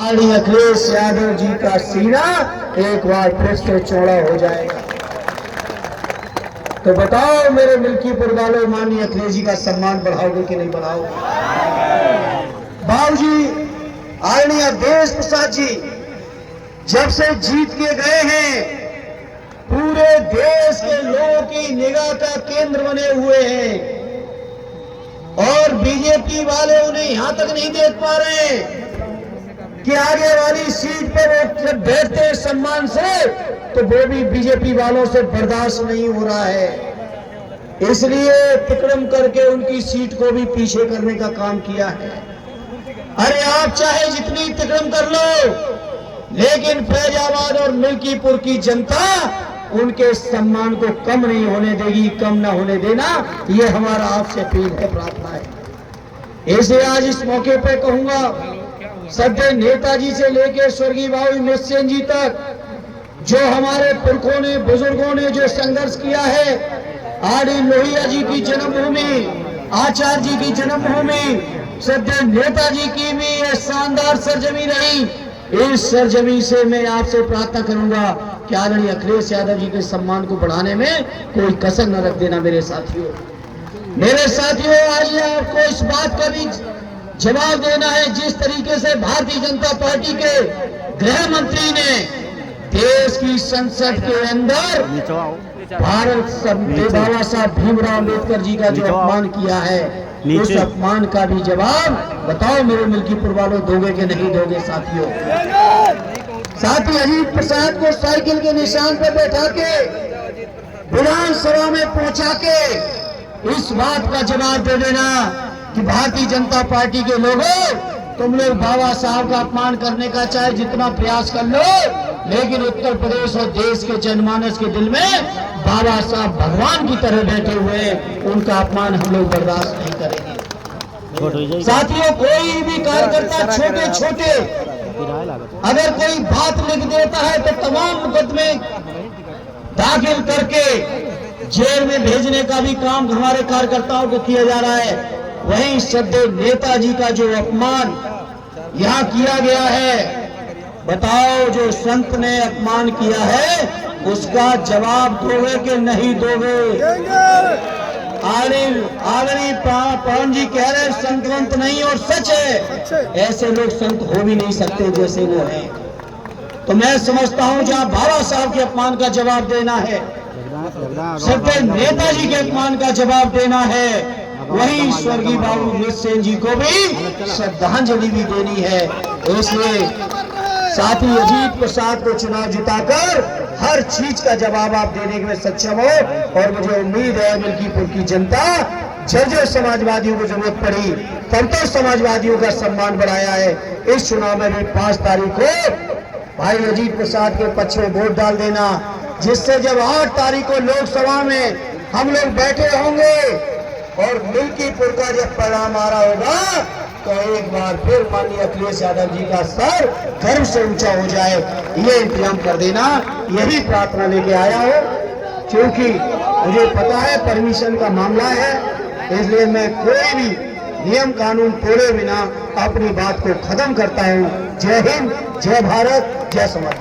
आदरणीय अखिलेश यादव जी का सीना एक बार फिर से चौड़ा हो जाएगा। तो बताओ मेरे मिल्कीपुर वालों, माननीय अखिलेश जी का सम्मान बढ़ाओगे कि नहीं बढ़ाओगे? बाबूजी आदरणीय देश प्रसाद जी जब से जीत के गए हैं, पूरे देश के लोगों की निगाह का केंद्र बने हुए हैं और बीजेपी वाले उन्हें यहां तक नहीं देख पा रहे कि आगे वाली सीट पर वो जब बैठते हैं सम्मान से, तो वो भी बीजेपी वालों से बर्दाश्त नहीं हो रहा है। इसलिए तिकड़म करके उनकी सीट को भी पीछे करने का काम किया है। अरे आप चाहे जितनी तिकड़म कर लो, लेकिन फैजाबाद और मिल्कीपुर की जनता उनके सम्मान को कम नहीं होने देगी, कम ना होने देना, ये हमारा आपसे अपील है, प्रार्थना है। इसलिए आज इस मौके पर कहूंगा, सदैव नेताजी से लेकर स्वर्गीय बाबू मत्स्य जी तक जो हमारे पुरखों ने, बुजुर्गों ने जो संघर्ष किया है, आदरणीय लोहिया जी की जन्मभूमि, आचार्य जी की जन्मभूमि, सदैव नेताजी की भी यह शानदार सरजमी रही। इस सरजमी से मैं आपसे प्रार्थना करूंगा कि आदरणीय अखिलेश यादव जी के सम्मान को बढ़ाने में कोई कसर न रख देना। मेरे साथियों, आज आपको इस बात का भी जवाब देना है, जिस तरीके से भारतीय जनता पार्टी के गृह मंत्री ने देश की संसद के अंदर बाबा साहब भीमराव अम्बेडकर जी का जो अपमान किया है, उस अपमान का भी जवाब बताओ मेरे मिल्कीपुर वालों, दोगे कि नहीं दोगे? साथियों, साथी अजीत प्रसाद को साइकिल के निशान पर बैठा के विधानसभा में पहुंचा के इस बात का जवाब दे देना कि भारतीय जनता पार्टी के लोगों, तुम लोग बाबा साहब का अपमान करने का चाहे जितना प्रयास कर लो, लेकिन उत्तर प्रदेश और देश के जनमानस के दिल में बाबा साहब भगवान की तरह बैठे हुए, उनका अपमान हम लोग बर्दाश्त नहीं करेंगे। साथियों, कोई भी कार्यकर्ता छोटे छोटे अगर कोई बात लिख देता है तो तमाम मुकदमे दाखिल करके जेल में भेजने का भी काम हमारे कार्यकर्ताओं को किया जा रहा है। वहीं सदैव नेताजी का जो अपमान यहाँ किया गया है, बताओ जो संत ने अपमान किया है उसका जवाब दोगे कि नहीं दोगे? आदरणीय पवन जी कह रहे संतवंत नहीं, और सच है, ऐसे लोग संत हो भी नहीं सकते जैसे वो हैं। तो मैं समझता हूं जहां बाबा साहब के अपमान का जवाब देना है, सदैव नेताजी के अपमान का जवाब देना है, वहीं स्वर्गीय बाबू मत्स्य जी को भी श्रद्धांजलि भी देनी है। इसलिए साथी अजीत प्रसाद को चुनाव जिताकर हर चीज का जवाब आप देने में सक्षम हो, और मुझे उम्मीद है मिल्कीपुर की जनता जर्जर समाजवादियों को जरूरत पड़ी तब तो समाजवादियों का सम्मान बढ़ाया है। इस चुनाव में भी 5 तारीख को भाई अजीत प्रसाद के पक्ष में वोट डाल देना, जिससे जब 8 तारीख को लोकसभा में हम लोग बैठे होंगे और मिल्कीपुर का जब परिणाम आ रहा होगा, तो एक बार फिर माननीय अखिलेश यादव जी का सर गर्व से ऊंचा हो जाए, ये इंतजाम कर देना। यही प्रार्थना लेके आया हो, क्योंकि मुझे पता है परमिशन का मामला है, इसलिए मैं कोई भी नियम कानून तोड़े बिना अपनी बात को खत्म करता हूँ। जय हिंद, जय भारत, जय समाज।